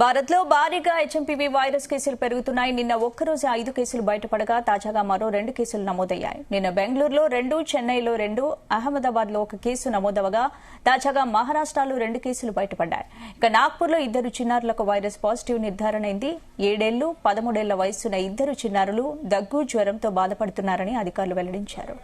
భారత్లో భారీగా HMPV virus కేసులు పెరుగుతున్నాయి. నిన్న ఒక్కరోజు 5 కేసులు బయటపడగా తాజాగా మరో 2 కేసులు నమోదయ్యాయి. నిన్న బెంగళూరులో 2, చెన్నైలో 2, అహ్మదాబాద్లో 1 కేసు నమోదవగా తాజాగా మహారాష్ట్రలో 2 కేసులు బయటపడ్డాయి. ఇక నాగ్పూర్లో 2 చిన్నారులకు వైరస్ పాజిటివ్ నిర్ధారణ అయింది. 7 ఏళ్లు 13 ఏళ్ల వయసున్న 2 చిన్నారులు దగ్గు, జ్వరంతో బాధపడుతున్నారని అధికారులు వెల్లడించారు.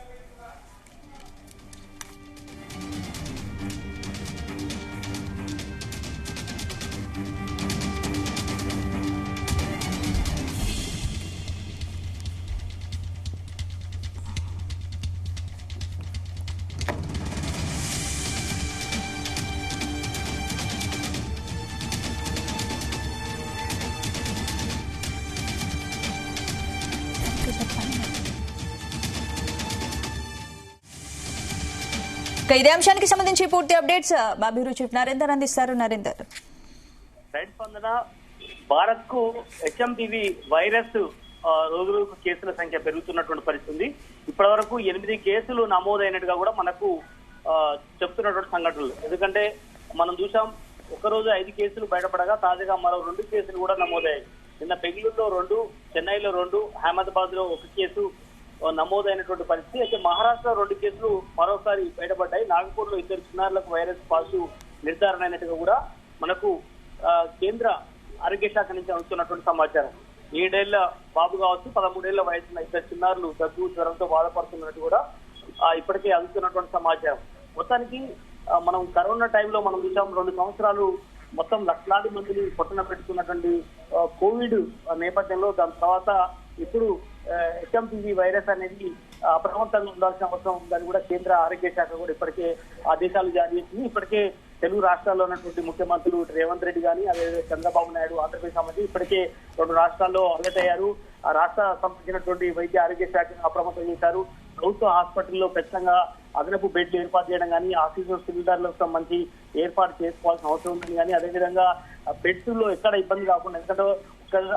ఇదే అంశానికి సంబంధించి పూర్తి అప్డేట్స్ మా బ్యూరో చీఫ్ నరేందర్ అందిస్తారు. నరేందర్, రైట్ స్పందన. భారత్ కు హెచ్ఎంపీవీ వైరస్ రోజు కేసుల సంఖ్య పెరుగుతున్నటువంటి పరిస్థితి ఉంది. ఇప్పటి వరకు 8 కేసులు నమోదైనట్టుగా కూడా మనకు చెప్తున్నటువంటి సంఘటనలు. ఎందుకంటే మనం చూసాం, ఒకరోజు 5 కేసులు బయటపడగా తాజాగా మరో 2 కేసులు కూడా నమోదయ్యాయి. నిన్న బెంగళూరులో 2, చెన్నైలో 2, అహ్మదాబాద్ లో 1 కేసు నమోదైనటువంటి పరిస్థితి. అయితే మహారాష్ట్ర 2 కేసులు మరోసారి బయటపడ్డాయి. నాగపూర్ లో 2 చిన్నారులకు వైరస్ పాజిటివ్ నిర్ధారణ అయినట్టుగా కూడా మనకు కేంద్ర ఆరోగ్య శాఖ నుంచి అందుతున్నటువంటి సమాచారం. 7 ఏళ్ల బాబు కావచ్చు, 13 ఏళ్ల వయసున్న 2 చిన్నారులు దగ్గు, జ్వరంతో బాధపడుతున్నట్టు కూడా ఇప్పటికే అందుతున్నటువంటి సమాచారం. మొత్తానికి మనం కరోనా టైంలో మనం చూసాం, 2 సంవత్సరాలు మొత్తం లక్షలాది మందిని పొట్టన పెట్టుకున్నటువంటి కోవిడ్ నేపథ్యంలో దాని తర్వాత ఇప్పుడు హెచ్ఎంపీవీ వైరస్ అనేది అప్రమత్తంగా ఉండాల్సిన అవసరం ఉందని కూడా కేంద్ర ఆరోగ్య శాఖ కూడా ఇప్పటికే ఆదేశాలు జారీ చేసింది. ఇప్పటికే తెలుగు రాష్ట్రాల్లో ఉన్నటువంటి ముఖ్యమంత్రులు రేవంత్ రెడ్డి కానీ, అదే చంద్రబాబు నాయుడు ఆంధ్రప్రదేశ్ సంబంధించి ఇప్పటికే 2 రాష్ట్రాల్లో అలర్ట్ అయ్యారు. ఆ రాష్ట్ర సంబంధించినటువంటి వైద్య ఆరోగ్య శాఖను అప్రమత్తం చేశారు. ప్రభుత్వ హాస్పిటల్లో ఖచ్చితంగా అదనపు బెడ్లు ఏర్పాటు చేయడం కానీ, ఆక్సిజన్ సిలిండర్లకు సంబంధించి ఏర్పాటు చేసుకోవాల్సిన అవసరం ఉందని కానీ, అదేవిధంగా బెడ్స్ లో ఎక్కడ ఇబ్బంది కాకుండా, ఎందుకంటే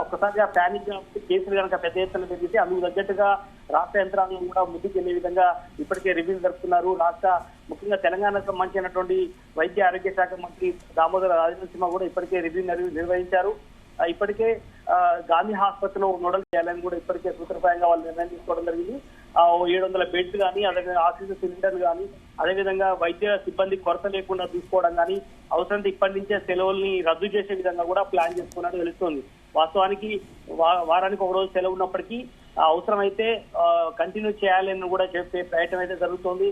ఒక్కసారిగా ప్యానిక్ కేసులు కనుక పెద్ద ఎత్తున పెరిగితే అందుకు తగ్గట్టుగా రాష్ట్ర యంత్రాంగం కూడా ముందుకు వెళ్లే విధంగా ఇప్పటికే రివ్యూ జరుపుతున్నారు. రాష్ట్ర ముఖ్యంగా తెలంగాణకు సంబంధించినటువంటి వైద్య ఆరోగ్య శాఖ మంత్రి దామోదర రాజనరసింహ కూడా ఇప్పటికే రివ్యూ నిర్వహించారు. ఇప్పటికే గాంధీ హాస్పిటల్లో నోడల్ చేయాలని కూడా ఇప్పటికే సూత్రప్రాయంగా వాళ్ళు నిర్ణయం తీసుకోవడం జరిగింది. 700 బెడ్స్ కానీ, అదేవిధంగా ఆక్సిజన్ సిలిండర్లు కానీ, అదేవిధంగా వైద్య సిబ్బంది కొరత లేకుండా చూసుకోవడం కానీ, అవసరం ఇప్పటి నుంచే సెలవుల్ని రద్దు చేసే విధంగా కూడా ప్లాన్ చేసుకున్నట్టు తెలుస్తోంది. వాస్తవానికి వారానికి 1 రోజు సెలవు ఉన్నప్పటికీ అవసరమైతే కంటిన్యూ చేయాలని కూడా చెప్పే ప్రయత్నం అయితే జరుగుతోంది.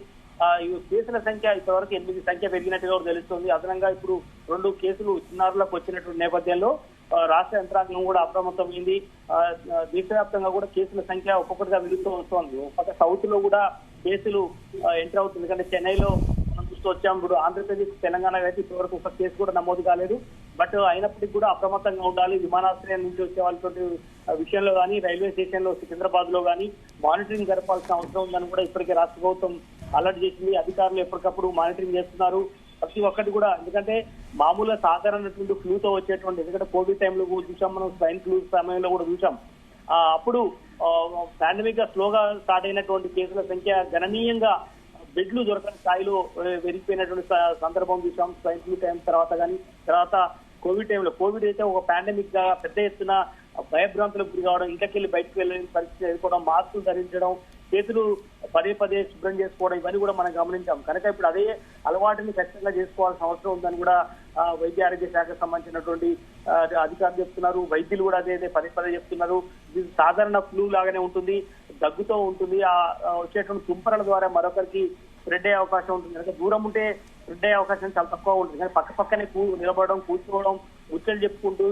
ఈ కేసుల సంఖ్య ఇప్పటివరకు 8 సంఖ్య పెరిగినట్టుగా తెలుస్తోంది. అదనంగా ఇప్పుడు 2 కేసులు చిన్నారులకు వచ్చినటువంటి నేపథ్యంలో రాష్ట్ర యంత్రాంగం కూడా అప్రమత్తమైంది. దేశవ్యాప్తంగా కూడా కేసుల సంఖ్య ఒక్కొక్కటిగా పెరుగుతూ వస్తోంది. ఒక సౌత్ లో కూడా కేసులు ఎంటర్ అవుతుంది. ఎందుకంటే చెన్నైలో మనం చూస్తూ వచ్చాం. ఇప్పుడు ఆంధ్రప్రదేశ్, తెలంగాణ అయితే ఇప్పటివరకు 1 కేసు కూడా నమోదు కాలేదు. బట్ అయినప్పటికీ కూడా అప్రమత్తంగా ఉండాలి. విమానాశ్రయం నుంచి వచ్చే వాళ్ళతోటి విషయంలో కానీ, రైల్వే స్టేషన్ లో సికింద్రాబాద్ లో కానీ మానిటరింగ్ జరపాల్సిన అవసరం ఉందని కూడా ఇప్పటికే రాష్ట్ర ప్రభుత్వం అలర్ట్ చేసింది. అధికారులు ఎప్పటికప్పుడు మానిటరింగ్ చేస్తున్నారు ప్రతి ఒక్కటి కూడా. ఎందుకంటే మామూలుగా సాధారణటువంటి ఫ్లూతో వచ్చేటువంటి, ఎందుకంటే కోవిడ్ టైంలో కూడా చూసాం, మనం స్వైన్ ఫ్లూ సమయంలో కూడా చూసాం. అప్పుడు పాండమిక్ గా స్లోగా స్టార్ట్ అయినటువంటి కేసుల సంఖ్య గణనీయంగా బెడ్లు దొరకని స్థాయిలో పెరిగిపోయినటువంటి సందర్భం చూసాం. స్వైన్ ఫ్లూ టైం తర్వాత కానీ, తర్వాత కోవిడ్ టైంలో, కోవిడ్ అయితే ఒక పాండమిక్ గా పెద్ద ఎత్తున భయభ్రాంతులకు గురి కావడం, ఇంట్లోకి బయటకు వెళ్ళని పరిస్థితి ఎదుర్కోవడం, మాస్కులు ధరించడం, చేతులు పదే శుభ్రం చేసుకోవడం, ఇవన్నీ కూడా మనం గమనించాం. కనుక ఇప్పుడు అదే అలవాటుని ఖచ్చితంగా చేసుకోవాల్సిన అవసరం ఉందని కూడా వైద్య ఆరోగ్య శాఖకు సంబంధించినటువంటి అధికారులు చెప్తున్నారు. వైద్యులు కూడా అదే పదే చెప్తున్నారు. ఇది సాధారణ ఫ్లూ లాగానే ఉంటుంది, దగ్గుతో ఉంటుంది. వచ్చేటువంటి తుంపరల ద్వారా మరొకరికి స్ప్రెడ్ అయ్యే అవకాశం ఉంటుంది. కనుక దూరం ఉంటే స్ప్రెడ్ అయ్యే అవకాశం చాలా తక్కువ ఉంటుంది. కానీ పక్కనే నిలబడడం, కూర్చోవడం, ముచ్చలు చెప్పుకుంటూ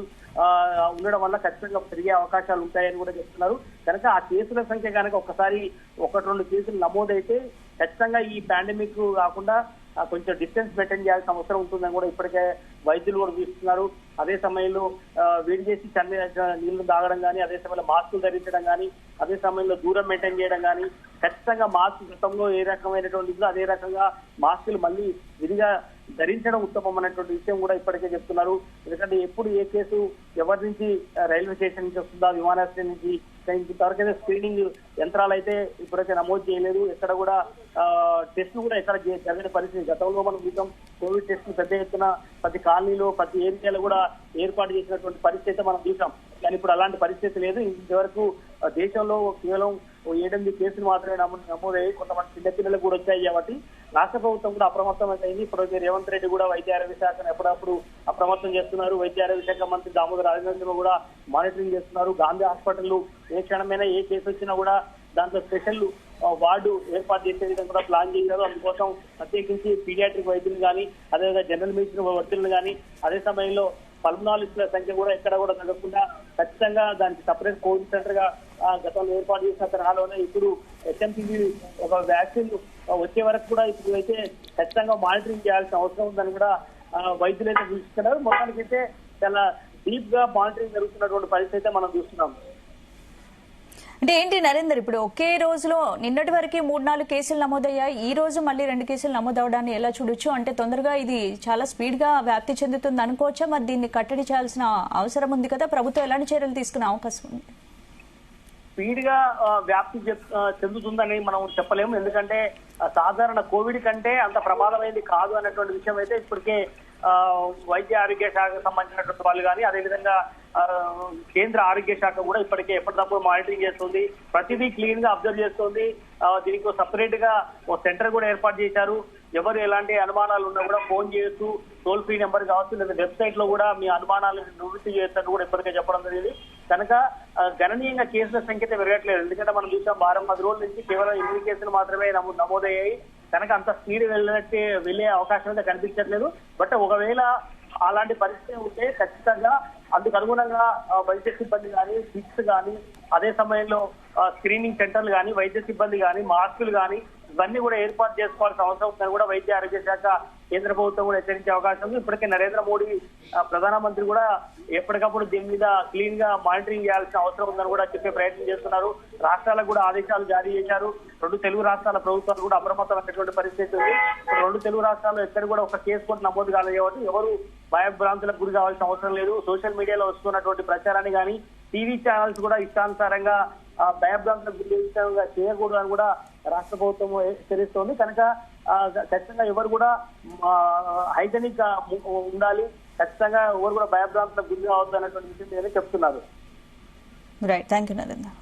ఉండడం వల్ల ఖచ్చితంగా పెరిగే అవకాశాలు ఉంటాయని కూడా చెప్తున్నారు. కనుక ఆ కేసుల సంఖ్య కనుక ఒకసారి 1-2 కేసులు నమోదైతే ఖచ్చితంగా ఈ పాండమిక్ కాకుండా కొంచెం డిస్టెన్స్ మెయింటైన్ చేయాల్సిన అవసరం ఉంటుందని కూడా ఇప్పటికే వైద్యులు కూడా చూస్తున్నారు. అదే సమయంలో వేడి చేసి నీళ్లు తాగడం కానీ, అదే సమయంలో మాస్కులు ధరించడం కానీ, అదే సమయంలో దూరం మెయింటైన్ చేయడం కానీ, ఖచ్చితంగా మాస్క్ గతంలో ఏ రకమైనటువంటి అదే రకంగా మాస్కులు మళ్ళీ విధిగా ధరించడం ఉత్తమం అనేటువంటి విషయం కూడా ఇప్పటికే చెప్తున్నారు. ఎందుకంటే ఎప్పుడు ఏ కేసు ఎవరి నుంచి రైల్వే స్టేషన్ నుంచి వస్తుందా, విమానాశ్రయం నుంచి, ఇంతవరకైతే స్క్రీనింగ్ యంత్రాలు అయితే ఇప్పటికే నమోదు చేయలేదు. ఎక్కడ కూడా టెస్టులు కూడా ఎక్కడ జరిగిన పరిస్థితి. గతంలో మనం చూసాం కోవిడ్ టెస్టులు పెద్ద ఎత్తున ప్రతి కాలనీలో ప్రతి ఏరియాలో కూడా ఏర్పాటు చేసినటువంటి పరిస్థితి అయితే మనం చూసాం. కానీ ఇప్పుడు అలాంటి పరిస్థితి లేదు. ఇంతవరకు దేశంలో కేవలం 7 కేసులు మాత్రమే నమోదయ్యాయి. కొంతమంది చిన్నపిల్లలు కూడా వచ్చాయి కాబట్టి రాష్ట్ర ప్రభుత్వం కూడా అప్రమత్తమైంది. ఇప్పుడు రేవంత్ రెడ్డి కూడా వైద్య ఆరోగ్య శాఖను ఎప్పుడప్పుడు అప్రమత్తం చేస్తున్నారు. వైద్య ఆరోగ్య శాఖ మంత్రి దామోదర్ రాజేంద్ర కూడా మానిటరింగ్ చేస్తున్నారు. గాంధీ హాస్పిటల్ ఏ క్షణమైనా ఏ కేసు వచ్చినా కూడా దాంట్లో స్పెషల్ వార్డు ఏర్పాటు చేసే విధంగా కూడా ప్లాన్ చేశారు. అందుకోసం ప్రత్యేకించి పీడియాట్రిక్ వైద్యులు కానీ, అదేవిధంగా జనరల్ మెడిసిన్ వైద్యులను కానీ, అదే సమయంలో పల్మనాలజిస్టుల సంఖ్య కూడా ఎక్కడ కూడా తగ్గకుండా ఖచ్చితంగా దానికి సపరేట్ కోవిడ్ సెంటర్ గా గతంలో ఏర్పాటు చేసిన తరహాలోనే ఇప్పుడు HMPV ఒక వ్యాక్సిన్ వచ్చే వరకు కూడా ఇప్పుడు అయితే ఖచ్చితంగా మానిటరింగ్ చేయాల్సిన అవసరం ఉందని కూడా వైద్యులు అయితే చూస్తున్నారు. మొత్తానికైతే చాలా డీప్ గా మానిటరింగ్ జరుగుతున్నటువంటి పరిస్థితి అయితే మనం చూస్తున్నాం. అంటే ఏంటి నరేందర్, ఇప్పుడు ఒకే రోజులో నిన్నటి వరకు 3-4 కేసులు నమోదయ్యాయి. ఈ రోజు మళ్ళీ 2 కేసులు నమోదవడాన్ని ఎలా చూడొచ్చు? అంటే తొందరగా ఇది చాలా స్పీడ్ గా వ్యాప్తి చెందుతుంది అనుకోవచ్చా? మరి దీన్ని కట్టడి చేయాల్సిన అవసరం ఉంది కదా, ప్రభుత్వం ఎలాంటి చర్యలు తీసుకునే అవకాశం ఉంది? స్పీడ్ గా వ్యాప్తి చెందుతుందని మనం చెప్పలేము. ఎందుకంటే సాధారణ కోవిడ్ కంటే అంత ప్రమాదమైంది కాదు అన్నటువంటి విషయం అయితే ఇప్పటికే వైద్య ఆరోగ్య శాఖకు సంబంధించినటువంటి వాళ్ళు కానీ, అదేవిధంగా కేంద్ర ఆరోగ్య శాఖ కూడా ఇప్పటికే ఎప్పటికప్పుడు మానిటరింగ్ చేస్తుంది. ప్రతిదీ క్లీన్ గా అబ్జర్వ్ చేస్తుంది. దీనికి సపరేట్ గా ఓ సెంటర్ కూడా ఏర్పాటు చేశారు. ఎవరు ఎలాంటి అనుమానాలు ఉన్నా కూడా ఫోన్ చేయొచ్చు. టోల్ ఫ్రీ నెంబర్ కావచ్చు, లేదా వెబ్సైట్ లో కూడా మీ అనుమానాలను నివృత్తి చేయొచ్చు కూడా ఇప్పటికే చెప్పడం జరిగింది. కనుక గణనీయంగా కేసుల సంఖ్య పెరగట్లేదు. ఎందుకంటే మనం చూసాం వారం 10 రోజుల నుంచి కేవలం 8 కేసులు మాత్రమే నమోదయ్యాయి. కనుక అంత స్పీడ్ వెళ్లే అవకాశం అయితే కనిపించట్లేదు. బట్ ఒకవేళ అలాంటి పరిస్థితి ఉంటే ఖచ్చితంగా అందుకు అనుగుణంగా వైద్య సిబ్బంది కానీ, కిట్స్ కానీ, అదే సమయంలో స్క్రీనింగ్ సెంటర్లు కానీ, వైద్య సిబ్బంది కానీ, మాస్కులు కానీ ఇవన్నీ కూడా ఏర్పాటు చేసుకోవాల్సిన అవసరం ఉందని కూడా వైద్య ఆరోగ్య శాఖ కేంద్ర ప్రభుత్వం కూడా హెచ్చరించే అవకాశం ఉంది. ఇప్పటికే నరేంద్ర మోడీ ప్రధానమంత్రి కూడా ఎప్పటికప్పుడు దీని మీద క్లీన్ గా మానిటరింగ్ చేయాల్సిన అవసరం ఉందని కూడా చెప్పే ప్రయత్నం చేస్తున్నారు. రాష్ట్రాలకు కూడా ఆదేశాలు జారీ చేశారు. 2 తెలుగు రాష్ట్రాల ప్రభుత్వాలు కూడా అప్రమత్తమైనటువంటి పరిస్థితి ఉంది. 2 తెలుగు రాష్ట్రాల్లో ఎక్కడ కూడా ఒక కేసు కూడా నమోదు కాలేదు కాబట్టి ఎవరు భయభ్రాంతులకు గురి కావాల్సిన అవసరం లేదు. సోషల్ మీడియాలో వస్తున్నటువంటి ప్రచారాన్ని కానీ, టీవీ ఛానల్స్ కూడా ఇష్టానుసారంగా భయభ్రాంతులకు గురి చేయకూడదు అని కూడా రాష్ట్ర ప్రభుత్వం హెచ్చరిస్తోంది. కనుక ఖచ్చితంగా ఎవరు కూడా హైజెనిక్ గా ఉండాలి. ఖచ్చితంగా ఎవరు కూడా భయభ్రాంతులకు గురి కావద్దు అన్నటువంటి విషయం చెప్తున్నారు. Right, thank you Narendra.